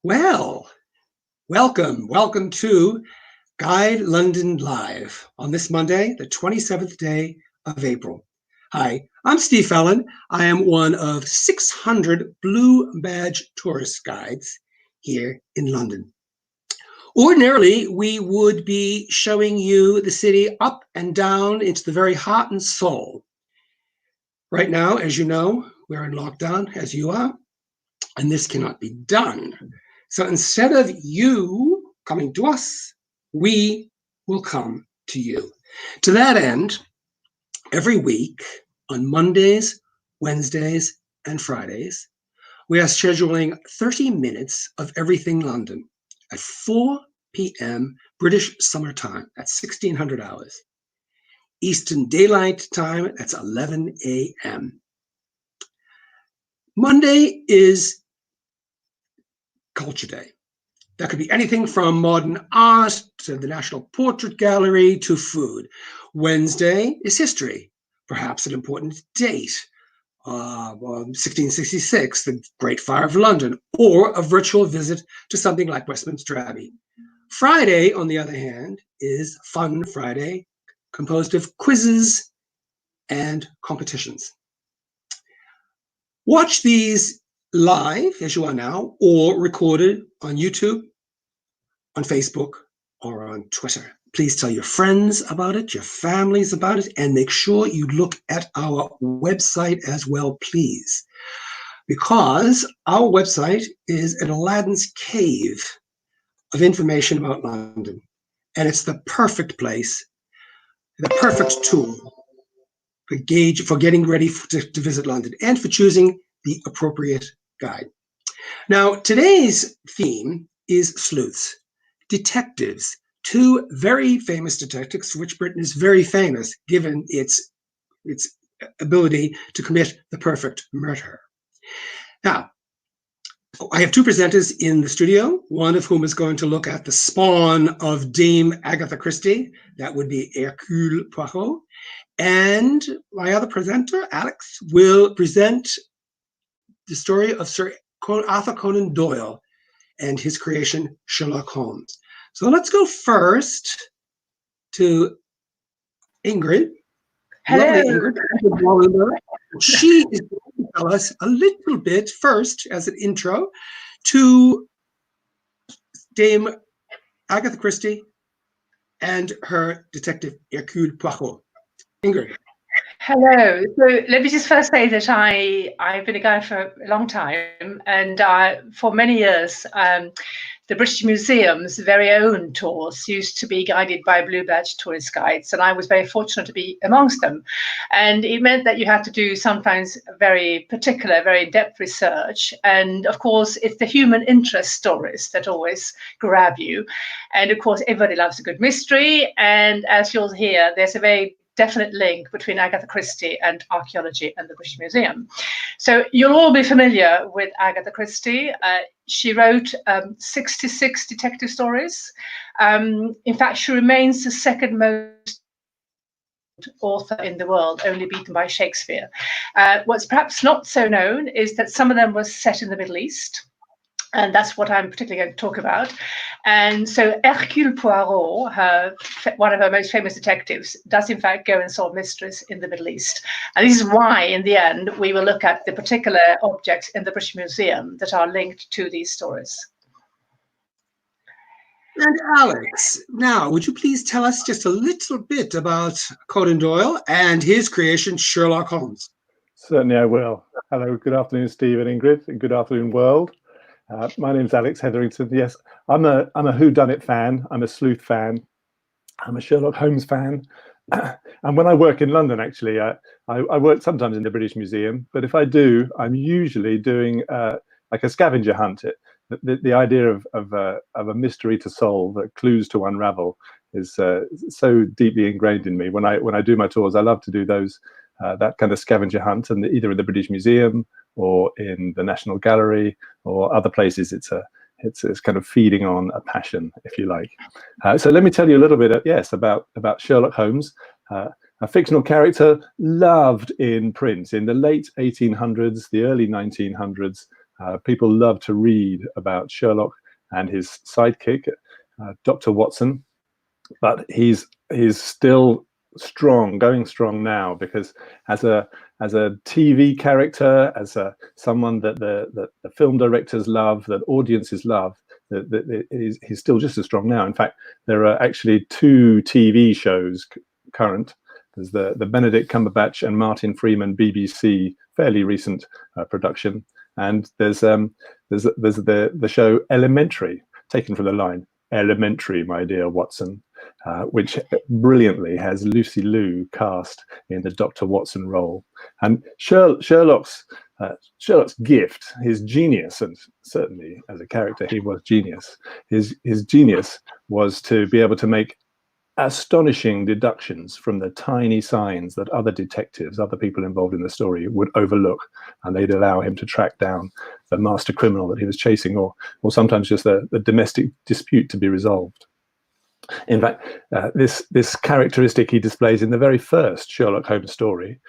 Well, welcome to Guide London Live on this Monday, the 27th day of April. Hi, I'm Steve Fallon. I am one of 600 blue badge tourist guides here in London. Ordinarily, we would be showing you the city up and down into the very heart and soul. Right now, as you know, we're in lockdown, as you are, and this cannot be done. So instead of you coming to us, we will come to you. To that end, every week on Mondays, Wednesdays, and Fridays, we are scheduling 30 minutes of Everything London at 4 p.m. British Summer Time. That's 1600 hours. Eastern Daylight Time, that's 11 a.m. Monday is Culture Day. That could be anything from modern art to the National Portrait Gallery to food. Wednesday is history, perhaps an important date, 1666, the Great Fire of London, or a virtual visit to something like Westminster Abbey. Friday, on the other hand, is Fun Friday, composed of quizzes and competitions. Watch these live, as you are now, or recorded on YouTube, on Facebook, or on Twitter. Please tell your friends about it, your families about it, and make sure you look at our website as well, please. Because our website is an Aladdin's cave of information about London. And it's the perfect place, the perfect tool for getting ready to visit London and for choosing the appropriate guide. Now, today's theme is sleuths, detectives, two very famous detectives for which Britain is very famous, given its ability to commit the perfect murder. Now, I have two presenters in the studio, one of whom is going to look at the spawn of Dame Agatha Christie. That would be Hercule Poirot. And my other presenter, Alex, will present the story of Sir Arthur Conan Doyle and his creation, Sherlock Holmes. So let's go first to Ingrid. Hello. Lovely Ingrid. She is going to tell us a little bit first, as an intro, to Dame Agatha Christie and her detective, Hercule Poirot. Ingrid. Hello. So let me just first say that I've been a guide for a long time, and for many years, the British Museum's very own tours used to be guided by Blue Badge tourist guides, and I was very fortunate to be amongst them. And it meant that you had to do sometimes very particular, very in-depth research. And of course, it's the human interest stories that always grab you. And of course, everybody loves a good mystery. And as you'll hear, there's a very definite link between Agatha Christie and archaeology and the British Museum. So you'll all be familiar with Agatha Christie. She wrote 66 detective stories. In fact, she remains the second most author in the world, only beaten by Shakespeare. What's perhaps not so known is that some of them were set in the Middle East. And that's what I'm particularly going to talk about. And so Hercule Poirot, one of her most famous detectives, does in fact go and solve mysteries in the Middle East. And this is why, in the end, we will look at the particular objects in the British Museum that are linked to these stories. And Alex, now, would you please tell us just a little bit about Conan Doyle and his creation, Sherlock Holmes? Certainly I will. Hello, good afternoon, Steve and Ingrid, and good afternoon, world. My name's Alex Hetherington. Yes, I'm a Whodunnit fan. I'm a sleuth fan. I'm a Sherlock Holmes fan. And when I work in London, actually, I work sometimes in the British Museum. But if I do, I'm usually doing like a scavenger hunt. The idea of a mystery to solve, clues to unravel, is so deeply ingrained in me. When I do my tours, I love to do those that kind of scavenger hunt, and either in the British Museum or in the National Gallery or other places. It's kind of feeding on a passion, if you like. So let me tell you a little bit, about Sherlock Holmes, a fictional character loved in print in the late 1800s, the early 1900s. People love to read about Sherlock and his sidekick, Dr. Watson, but he's still strong, going strong now, because as a TV character, as someone that the film directors love, that audiences love, he's still just as strong now. In fact, there are actually 2 TV shows current. There's the Benedict Cumberbatch and Martin Freeman BBC fairly recent production, and there's the show Elementary, taken from the line "Elementary, my dear Watson," which brilliantly has Lucy Liu cast in the Dr. Watson role. And Sherlock's gift, his genius, and certainly as a character he was genius, his genius was to be able to make astonishing deductions from the tiny signs that other detectives, other people involved in the story, would overlook, and they'd allow him to track down the master criminal that he was chasing, or sometimes just the domestic dispute to be resolved. In fact, this characteristic he displays in the very first Sherlock Holmes story,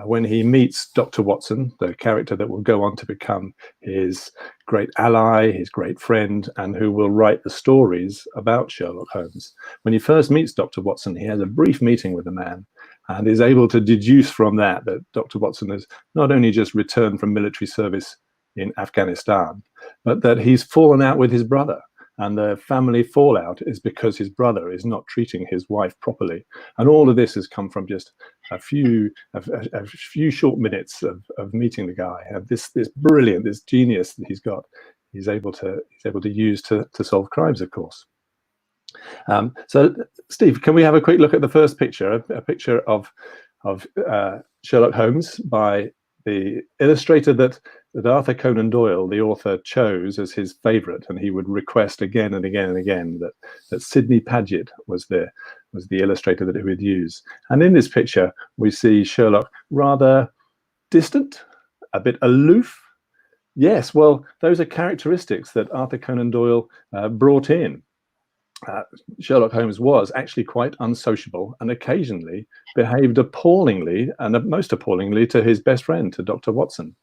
when he meets Dr. Watson, the character that will go on to become his great ally, his great friend, and who will write the stories about Sherlock Holmes. When he first meets Dr. Watson, he has a brief meeting with the man and is able to deduce from that Dr. Watson has not only just returned from military service in Afghanistan, but that he's fallen out with his brother. And the family fallout is because his brother is not treating his wife properly. And all of this has come from just a few short minutes of meeting the guy. And this brilliant, this genius that he's got, he's able to use to solve crimes, of course. So, Steve, can we have a quick look at the first picture, a picture of Sherlock Holmes by the illustrator that Arthur Conan Doyle, the author, chose as his favourite, and he would request again and again and again that Sidney Paget was the illustrator that he would use. And in this picture, we see Sherlock rather distant, a bit aloof. Yes, well, those are characteristics that Arthur Conan Doyle brought in. Sherlock Holmes was actually quite unsociable and occasionally behaved appallingly, and most appallingly, to his best friend, to Dr. Watson.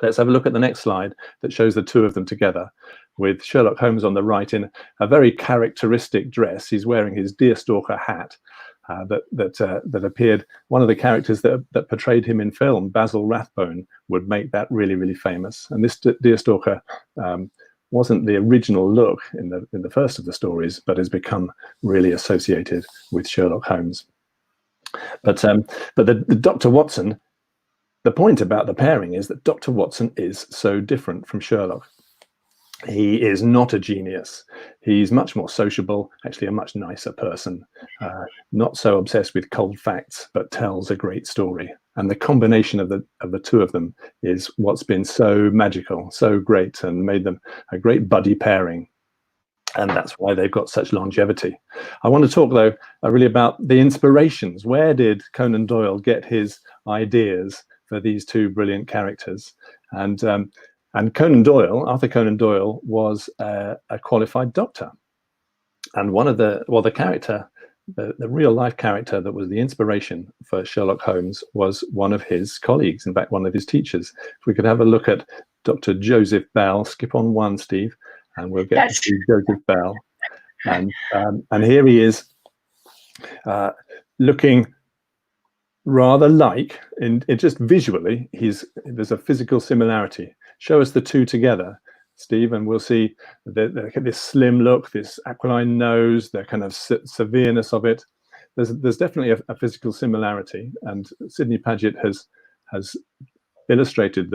Let's have a look at the next slide that shows the two of them together, with Sherlock Holmes on the right in a very characteristic dress. He's wearing his deerstalker hat that appeared. One of the characters that portrayed him in film, Basil Rathbone, would make that really, really famous. And this deerstalker wasn't the original look in the first of the stories, but has become really associated with Sherlock Holmes. But the Dr. Watson, the point about the pairing is that Dr. Watson is so different from Sherlock. He is not a genius. He's much more sociable, actually a much nicer person, not so obsessed with cold facts, but tells a great story. And the combination of the two of them is what's been so magical, so great, and made them a great buddy pairing. And that's why they've got such longevity. I want to talk, though, really about the inspirations. Where did Conan Doyle get his ideas for these two brilliant characters? And Conan Doyle, Arthur Conan Doyle, was a qualified doctor. And one of the character, the real life character that was the inspiration for Sherlock Holmes was one of his colleagues, in fact, one of his teachers. If we could have a look at Dr. Joseph Bell, skip on one, Steve, and we'll get to Joseph Bell. And here he is looking rather like, in just visually, there's a physical similarity. Show us the two together, Steve, and we'll see this slim look, this aquiline nose, the kind of severeness of it. There's definitely a physical similarity, and Sidney Paget has illustrated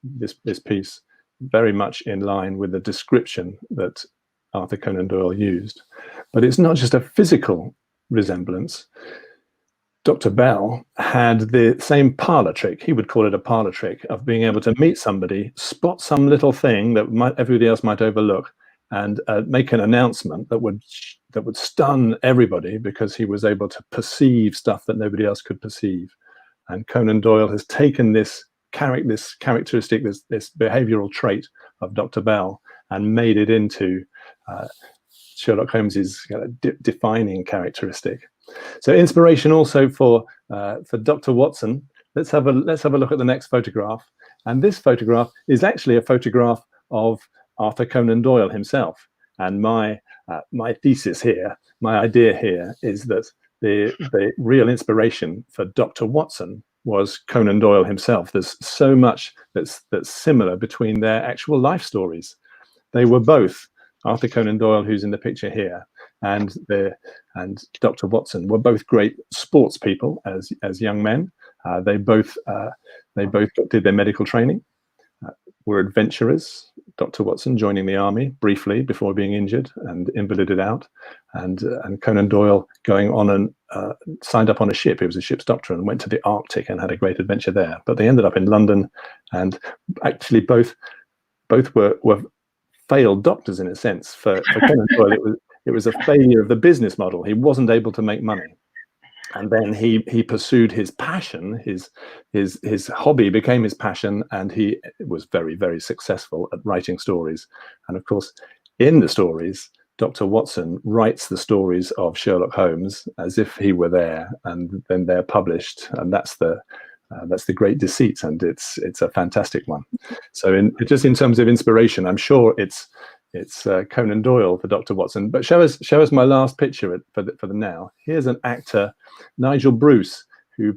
this piece very much in line with the description that Arthur Conan Doyle used. But it's not just a physical resemblance. Dr. Bell had the same parlor trick, he would call it a parlor trick, of being able to meet somebody, spot some little thing that everybody else might overlook, and make an announcement that would stun everybody, because he was able to perceive stuff that nobody else could perceive. And Conan Doyle has taken this characteristic, this behavioral trait of Dr. Bell, and made it into Sherlock Holmes's defining characteristic. So inspiration also for Dr. Watson. Let's have a look at the next photograph. And this photograph is actually a photograph of Arthur Conan Doyle himself. And my thesis here, my idea here, is that the real inspiration for Dr. Watson was Conan Doyle himself. There's so much that's similar between their actual life stories. They were both, Arthur Conan Doyle, who's in the picture here, and Dr. Watson were both great sports people as young men. They both did their medical training, were adventurers. Dr. Watson joining the army briefly before being injured and invalided out, and Conan Doyle going on and signed up on a ship. He was a ship's doctor and went to the Arctic and had a great adventure there. But they ended up in London, and actually both were failed doctors in a sense. For Conan Doyle, it was a failure of the business model. He wasn't able to make money. And then he pursued his passion, his hobby became his passion, and he was very, very successful at writing stories. And of course, in the stories, Dr. Watson writes the stories of Sherlock Holmes as if he were there, and then they're published. And that's the great deceit, and it's a fantastic one. So just in terms of inspiration, I'm sure it's Conan Doyle for Dr. Watson. But show us my last picture for the now. Here's an actor, Nigel Bruce, who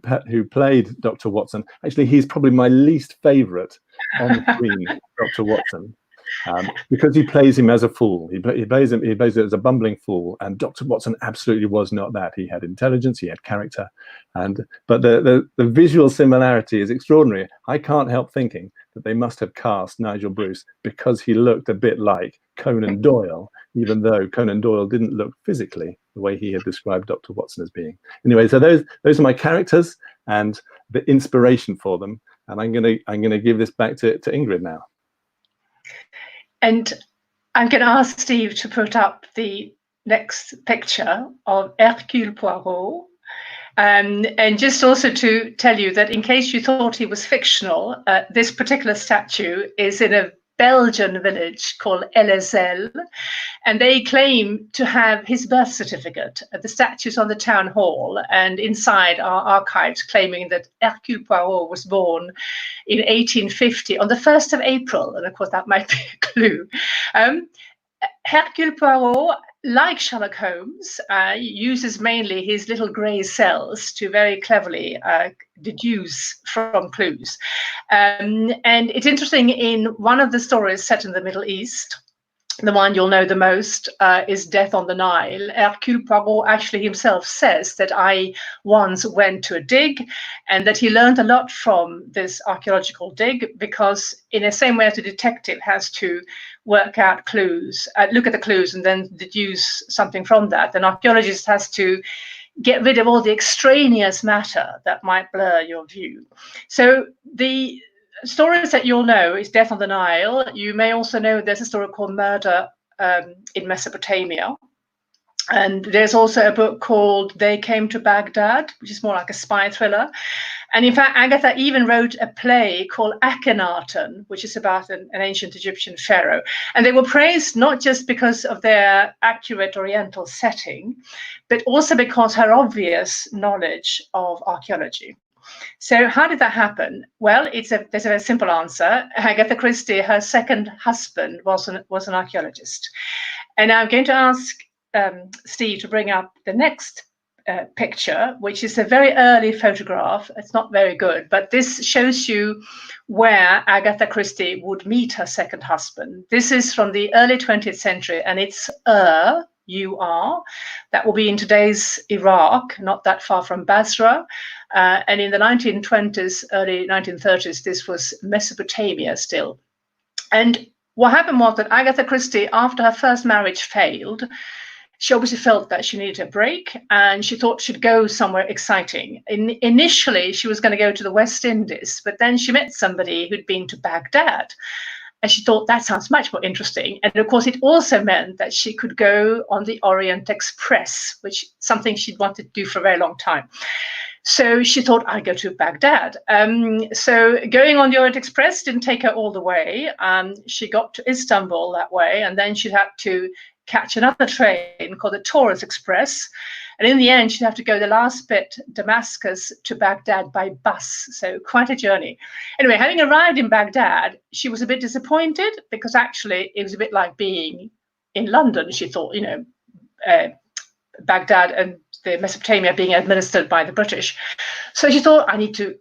played Dr. Watson. Actually, he's probably my least favourite on screen, Dr. Watson, because he plays him as a fool. He plays him as a bumbling fool, and Dr. Watson absolutely was not that. He had intelligence, he had character, but the visual similarity is extraordinary. I can't help thinking that they must have cast Nigel Bruce because he looked a bit like Conan Doyle, even though Conan Doyle didn't look physically the way he had described Dr. Watson as being. Anyway, so those are my characters and the inspiration for them, and I'm gonna give this back to Ingrid now. And I'm going to ask Steve to put up the next picture of Hercule Poirot. And just also to tell you that in case you thought he was fictional, this particular statue is in a Belgian village called Ellezel, and they claim to have his birth certificate. The statue's on the town hall, and inside are archives claiming that Hercule Poirot was born in 1850 on the 1st of April, and of course that might be a clue. Hercule Poirot, like Sherlock Holmes, uses mainly his little grey cells to very cleverly deduce from clues. And it's interesting, in one of the stories set in the Middle East, the one you'll know the most is Death on the Nile. Hercule Poirot actually himself says that I once went to a dig and that he learned a lot from this archaeological dig, because in the same way as the detective has to work out clues, look at the clues and then deduce something from that, an archaeologist has to get rid of all the extraneous matter that might blur your view. So the stories that you'll know is Death on the Nile. You may also know there's a story called Murder in Mesopotamia. And there's also a book called They Came to Baghdad, which is more like a spy thriller. And in fact, Agatha even wrote a play called Akhenaten, which is about an ancient Egyptian pharaoh. And they were praised not just because of their accurate Oriental setting, but also because her obvious knowledge of archaeology. So how did that happen? Well, there's a very simple answer. Agatha Christie, her second husband, was an archaeologist. And I'm going to ask Steve to bring up the next picture, which is a very early photograph. It's not very good, but this shows you where Agatha Christie would meet her second husband. This is from the early 20th century, and it's U-R. That will be in today's Iraq, not that far from Basra. And in the 1920s, early 1930s, this was Mesopotamia still. And what happened was that Agatha Christie, after her first marriage failed, she obviously felt that she needed a break, and she thought she'd go somewhere exciting. Initially, she was going to go to the West Indies, but then she met somebody who'd been to Baghdad. And she thought that sounds much more interesting. And of course, it also meant that she could go on the Orient Express, which is something she'd wanted to do for a very long time. So she thought, I'd go to Baghdad. So going on the Orient Express didn't take her all the way. She got to Istanbul that way, and then she had to catch another train called the Taurus Express. And in the end, she'd have to go the last bit, Damascus to Baghdad by bus. So quite a journey. Anyway, having arrived in Baghdad, she was a bit disappointed because actually it was a bit like being in London. She thought, you know, Baghdad and the Mesopotamia being administered by the British. So she thought, I need to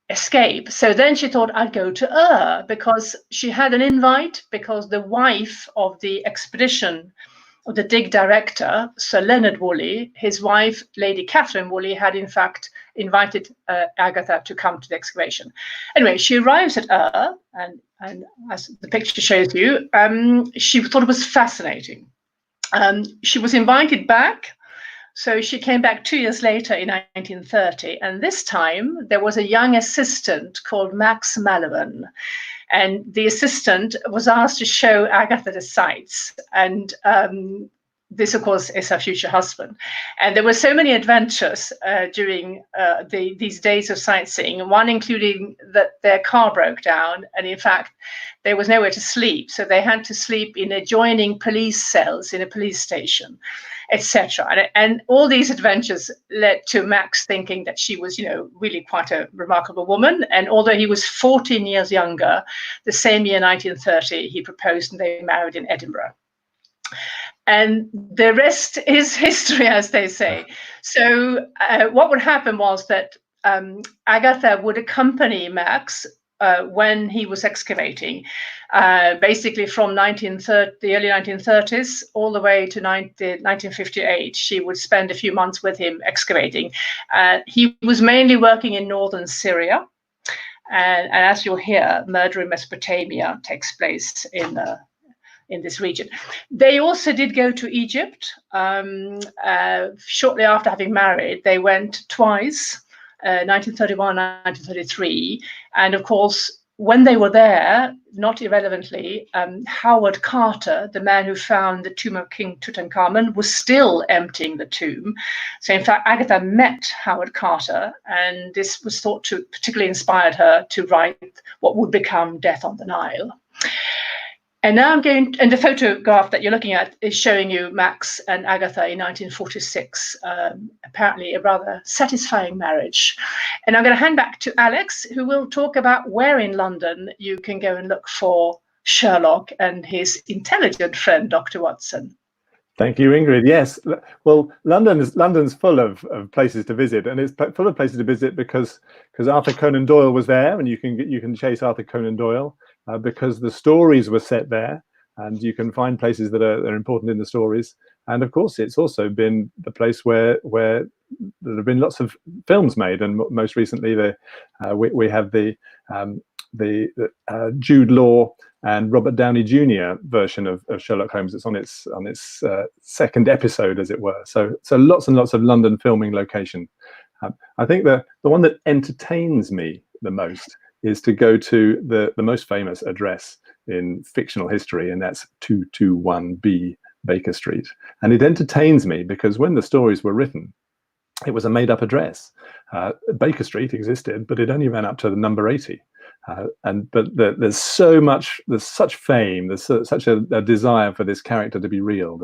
escape. So then she thought I'd go to because she had an invite, because the wife of the expedition, of the dig director, Sir Leonard Woolley, his wife, Lady Catherine Woolley, had in fact invited Agatha to come to the excavation. Anyway, she arrives at and as the picture shows you, she thought it was fascinating. She was invited back. So she came back 2 years later in 1930, and this time there was a young assistant called Max Mallowan, and the assistant was asked to show Agatha the sights, and this, of course, is her future husband. And there were so many adventures during these days of sightseeing, one including that their car broke down, and in fact, there was nowhere to sleep, so they had to sleep in adjoining police cells in a police station, etc. And all these adventures led to Max thinking that she was, you know, really quite a remarkable woman. And although he was 14 years younger, the same year, 1930, he proposed and they married in Edinburgh. And the rest is history, as they say. So what would happen was that Agatha would accompany Max when he was excavating, basically from the early 1930s all the way to 1958. She would spend a few months with him excavating. He was mainly working in northern Syria. And as you'll hear, murder in Mesopotamia takes place in this region. They also did go to Egypt. Shortly after having married, they went twice, 1931, 1933. And of course, when they were there, not irrelevantly, Howard Carter, the man who found the tomb of King Tutankhamun, was still emptying the tomb. So in fact, Agatha met Howard Carter, and this was thought to particularly inspired her to write what would become Death on the Nile. And now and the photograph that you're looking at is showing you Max and Agatha in 1946, apparently a rather satisfying marriage. And I'm going to hand back to Alex, who will talk about where in London you can go and look for Sherlock and his intelligent friend, Dr. Watson. Thank you, Ingrid. Yes, well, London's full of places to visit, and it's full of places to visit because Arthur Conan Doyle was there, and you can chase Arthur Conan Doyle. Because the stories were set there, and you can find places that are important in the stories. And of course, it's also been the place where there have been lots of films made, and most recently, we have the Jude Law and Robert Downey Jr. version of Sherlock Holmes. It's on its second episode, as it were. So lots and lots of London filming location. I think the one that entertains me the most is to go to the most famous address in fictional history, and that's 221B Baker Street. And it entertains me because when the stories were written, it was a made-up address. Baker Street existed, but it only ran up to the number 80. But there's such fame, there's such a desire for this character to be real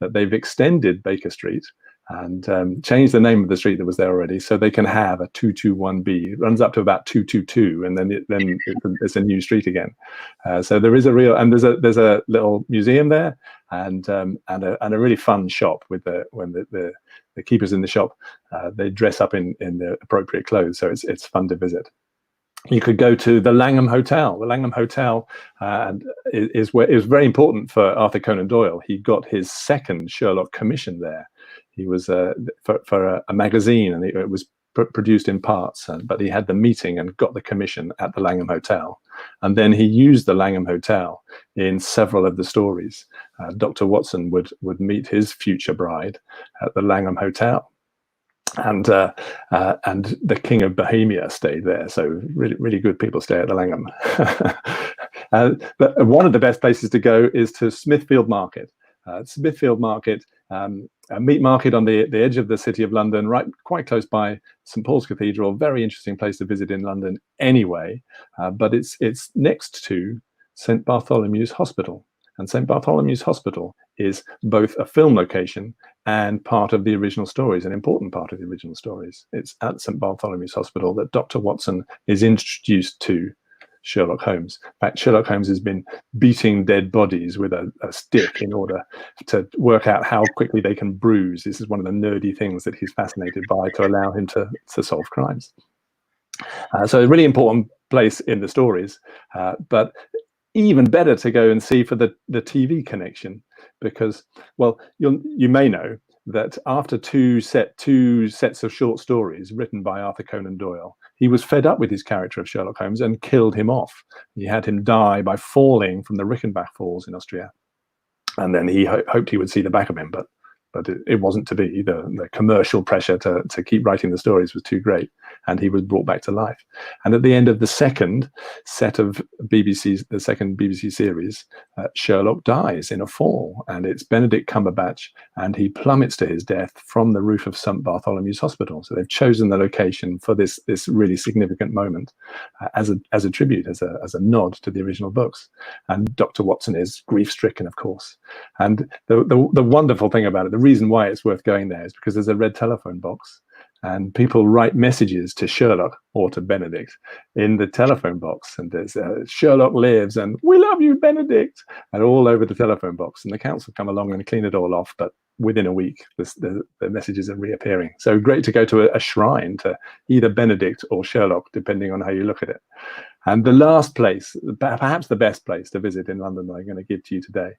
that they've extended Baker Street and changed the name of the street that was there already, so they can have a 221B. It runs up to about 222, and then it's a new street again. So there is a real, and there's a little museum there, and a really fun shop with when the keepers in the shop they dress up in the appropriate clothes, so it's fun to visit. You could go to the Langham Hotel. The Langham Hotel is very important for Arthur Conan Doyle. He got his second Sherlock commission there. He was for a magazine, and it was produced in parts, but he had the meeting and got the commission at the Langham Hotel. And then he used the Langham Hotel in several of the stories. Dr. Watson would meet his future bride at the Langham Hotel. And the King of Bohemia stayed there, so really good people stay at the Langham. But one of the best places to go is to Smithfield Market. Smithfield Market, a meat market on the edge of the city of London, quite close by St Paul's Cathedral. Very interesting place to visit in London anyway. But it's next to St Bartholomew's Hospital, and St Bartholomew's Hospital is both a film location and part of the original stories, an important part of the original stories. It's at St. Bartholomew's Hospital that Dr. Watson is introduced to Sherlock Holmes. In fact, Sherlock Holmes has been beating dead bodies with a stick in order to work out how quickly they can bruise. This is one of the nerdy things that he's fascinated by to allow him to solve crimes. So a really important place in the stories, but even better to go and see for the TV connection, because, well, you may know that after two sets of short stories written by Arthur Conan Doyle, he was fed up with his character of Sherlock Holmes and killed him off. He had him die by falling from the Rickenbach Falls in Austria. And then he hoped he would see the back of him, but it wasn't to be. The commercial pressure to keep writing the stories was too great, and he was brought back to life. And at the end of the second set of the second BBC series, Sherlock dies in a fall, and it's Benedict Cumberbatch, and he plummets to his death from the roof of St. Bartholomew's Hospital. So they've chosen the location for this really significant moment as a tribute, as a nod to the original books. And Dr. Watson is grief-stricken, of course. And the wonderful thing about it, the reason why it's worth going there, is because there's a red telephone box, and people write messages to Sherlock or to Benedict in the telephone box, and there's Sherlock lives and we love you, Benedict, and all over the telephone box. And the council come along and clean it all off, but within a week the messages are reappearing. So great to go to a shrine to either Benedict or Sherlock, depending on how you look at it. And the last place, perhaps the best place to visit in London that I'm going to give to you today,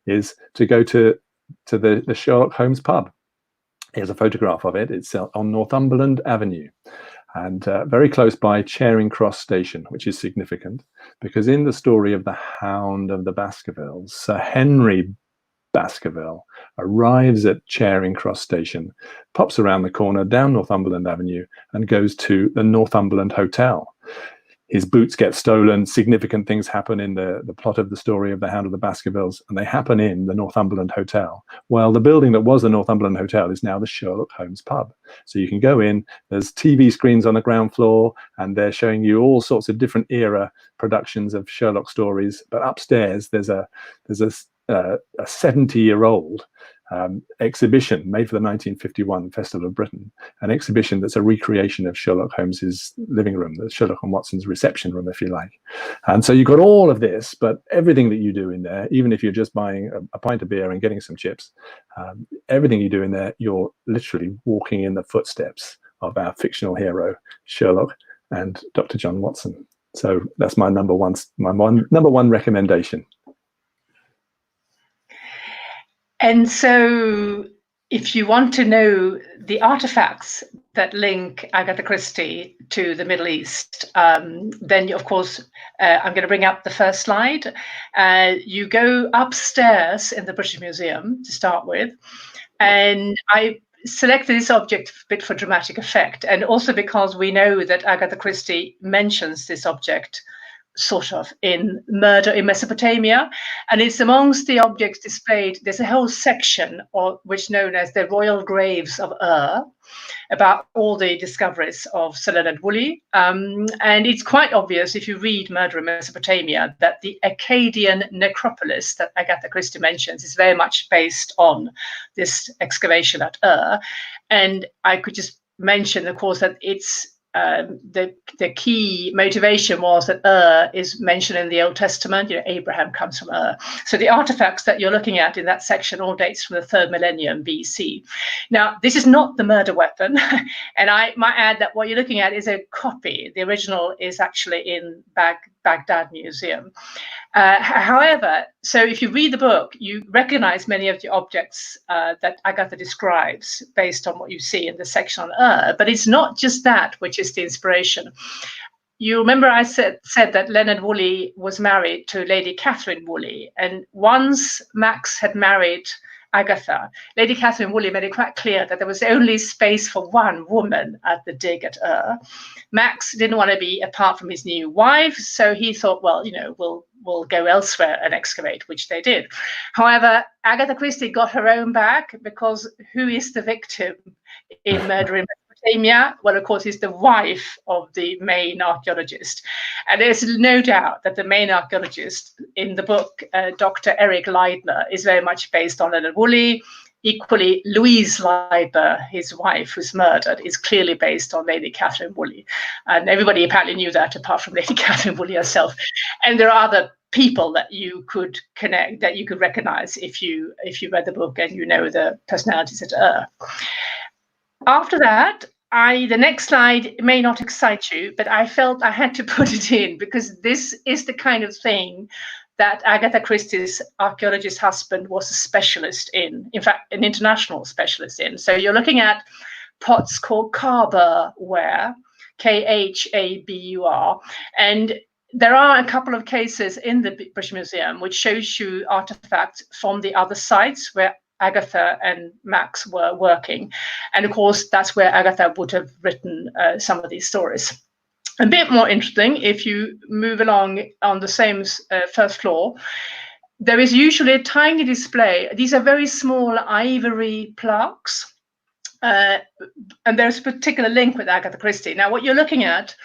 is to go to the Sherlock Holmes pub. Here's a photograph of it. It's on Northumberland Avenue, and very close by Charing Cross Station, which is significant because in the story of the Hound of the Baskervilles, Sir Henry Baskerville arrives at Charing Cross Station, pops around the corner down Northumberland Avenue, and goes to the Northumberland Hotel. His boots get stolen, significant things happen in the plot of the story of the Hound of the Baskervilles, and they happen in the Northumberland Hotel. Well, the building that was the Northumberland Hotel is now the Sherlock Holmes pub. So you can go in, there's TV screens on the ground floor, and they're showing you all sorts of different era productions of Sherlock stories. But upstairs, there's a 70-year-old exhibition made for the 1951 Festival of Britain, an exhibition that's a recreation of Sherlock Holmes's living room, the Sherlock and Watson's reception room, if you like. And so you've got all of this, but everything that you do in there, even if you're just buying a pint of beer and getting some chips, everything you do in there, you're literally walking in the footsteps of our fictional hero, Sherlock and Dr. John Watson. So that's my number one recommendation. And so if you want to know the artifacts that link Agatha Christie to the Middle East, then, of course, I'm going to bring up the first slide. You go upstairs in the British Museum to start with. And I selected this object a bit for dramatic effect, and also because we know that Agatha Christie mentions this object sort of in Murder in Mesopotamia, and it's amongst the objects displayed. There's a whole section which known as the Royal Graves of about all the discoveries of Sir Leonard Woolley, and it's quite obvious if you read Murder in Mesopotamia that the Akkadian necropolis that Agatha Christie mentions is very much based on this excavation at and I could just mention, of course, that it's the key motivation was that is mentioned in the Old Testament. You know, Abraham comes from So the artifacts that you're looking at in that section all dates from the 3rd millennium BC. Now, this is not the murder weapon, and I might add that what you're looking at is a copy. The original is actually in Baghdad Museum. However, so if you read the book, you recognize many of the objects that Agatha describes based on what you see in the section on but it's not just that which is the inspiration. You remember I said that Leonard Woolley was married to Lady Catherine Woolley, and once Max had married Agatha, Lady Catherine Woolley made it quite clear that there was only space for one woman at the dig at Max didn't want to be apart from his new wife, so he thought, well, you know, we'll go elsewhere and excavate, which they did. However, Agatha Christie got her own back, because who is the victim in Murder in Bartholomew, well, of course, is the wife of the main archaeologist. And there's no doubt that the main archaeologist in the book, Dr. Eric Leidner, is very much based on Leonard Woolley. Equally, Louise Leiber, his wife who's murdered, is clearly based on Lady Catherine Woolley. And everybody apparently knew that, apart from Lady Catherine Woolley herself. And there are other people that you could connect, that you could recognize if you read the book and you know the personalities that are. After that, the next slide may not excite you, but I felt I had to put it in because this is the kind of thing that Agatha Christie's archaeologist husband was a specialist in fact, an international specialist in. So you're looking at pots called Khabur ware, Khabur, and there are a couple of cases in the British Museum which shows you artifacts from the other sites where Agatha and Max were working. And of course, that's where Agatha would have written some of these stories. A bit more interesting, if you move along on the same first floor, there is usually a tiny display. These are very small ivory plaques. And there's a particular link with Agatha Christie. Now, what you're looking at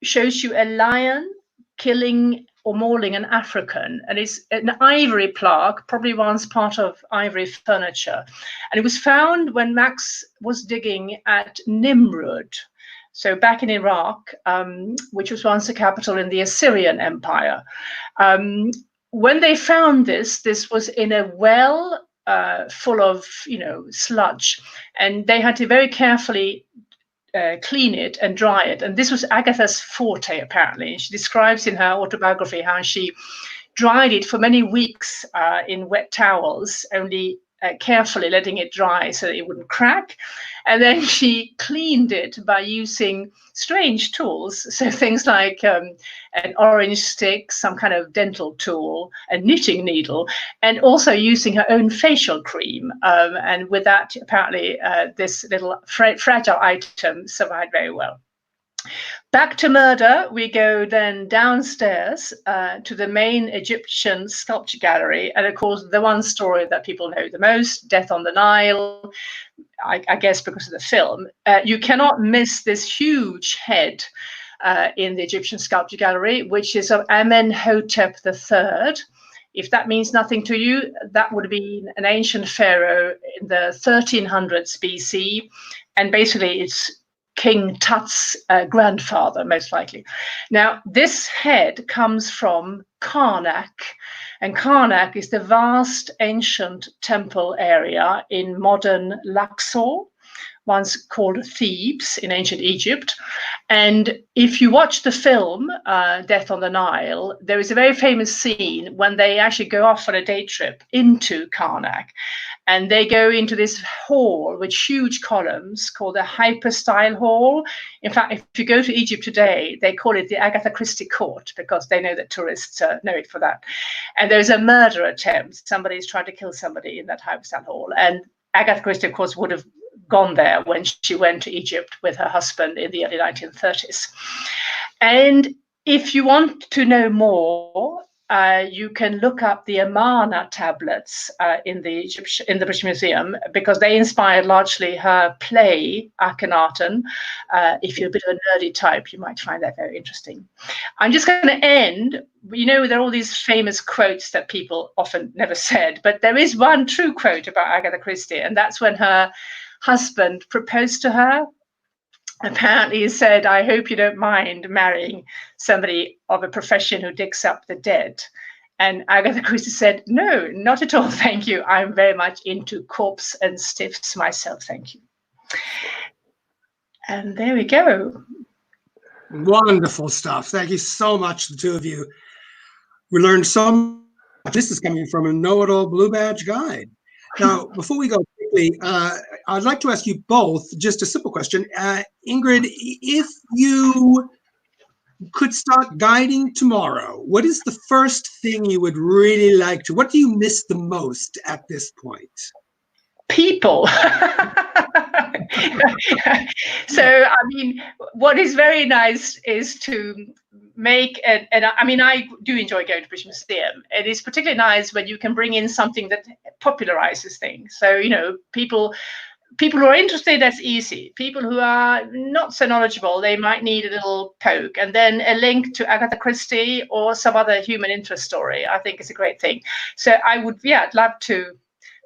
shows you a lion killing or mauling an African. And it's an ivory plaque, probably once part of ivory furniture. And it was found when Max was digging at Nimrud. So back in Iraq, which was once the capital in the Assyrian Empire. When they found this was in a well full of, sludge, and they had to very carefully clean it and dry it. And this was Agatha's forte, apparently. She describes in her autobiography how she dried it for many weeks in wet towels, only carefully letting it dry so that it wouldn't crack. And then she cleaned it by using strange tools. So things like an orange stick, some kind of dental tool, a knitting needle, and also using her own facial cream. And with that, apparently, this little fragile item survived very well. Back to murder, we go then downstairs to the main Egyptian sculpture gallery. And of course, the one story that people know the most, Death on the Nile, I guess because of the film. You cannot miss this huge head in the Egyptian sculpture gallery, which is of Amenhotep III. If that means nothing to you, that would be an ancient pharaoh in the 1300s BC. And basically, it's King Tut's grandfather, most likely. Now, this head comes from Karnak, and Karnak is the vast ancient temple area in modern Luxor, once called Thebes in ancient Egypt. And if you watch the film Death on the Nile, there is a very famous scene when they actually go off on a day trip into Karnak. And they go into this hall with huge columns called the Hyperstyle Hall. In fact, if you go to Egypt today, they call it the Agatha Christie Court because they know that tourists know it for that. And there's a murder attempt. Somebody's trying to kill somebody in that Hyperstyle Hall. And Agatha Christie, of course, would have gone there when she went to Egypt with her husband in the early 1930s. And if you want to know more, you can look up the Amarna tablets in the British Museum because they inspired largely her play Akhenaten. If you're a bit of a nerdy type, you might find that very interesting. I'm just going to end. There are all these famous quotes that people often never said, but there is one true quote about Agatha Christie, and that's when her husband proposed to her. Apparently he said, "I hope you don't mind marrying somebody of a profession who digs up the dead." And Agatha Christie said, "No, not at all, thank you. I'm very much into corpse and stiffs myself, thank you." And there we go. Wonderful stuff. Thank you so much, the two of you. We learned so much. This is coming from a know-it-all blue badge guide. Now, before we go quickly, I'd like to ask you both just a simple question. Ingrid, if you could start guiding tomorrow, what is the first thing you would really like to? What do you miss the most at this point? People. So, I mean, what is very nice is to make, and I mean, I do enjoy going to British Museum. It is particularly nice when you can bring in something that popularizes things. So, people people who are interested, that's easy. People who are not so knowledgeable, they might need a little poke. And then a link to Agatha Christie or some other human interest story, I think is a great thing. So I would, I'd love to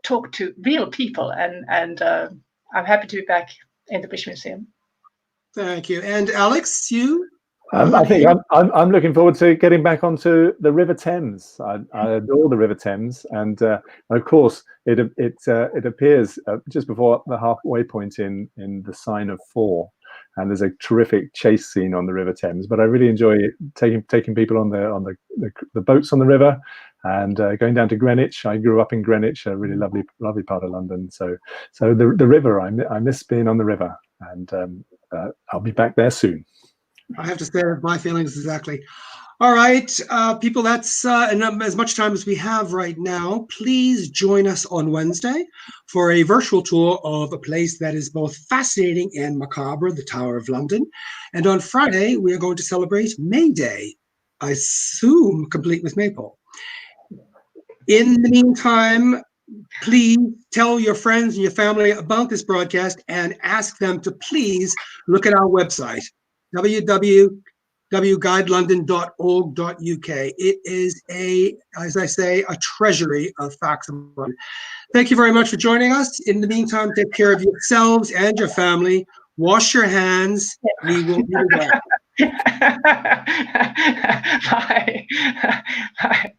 talk to real people, and I'm happy to be back in the British Museum. Thank you. And Alex, you? I think I'm looking forward to getting back onto the River Thames. I adore the River Thames, and of course it appears just before the halfway point in the Sign of Four, and there's a terrific chase scene on the River Thames. But I really enjoy taking people on the boats on the river, and going down to Greenwich. I grew up in Greenwich, a really lovely part of London. So the river, I miss being on the river, and I'll be back there soon. I have to say my feelings exactly. All right, people, that's as much time as we have right now. Please join us on Wednesday for a virtual tour of a place that is both fascinating and macabre, the Tower of London. And on Friday, we are going to celebrate May Day, I assume complete with Maypole. In the meantime, please tell your friends and your family about this broadcast and ask them to please look at our website, www.guidelondon.org.uk. It is as I say, a treasury of facts. Thank you very much for joining us. In the meantime, take care of yourselves and your family. Wash your hands. We will be back. Bye. Bye.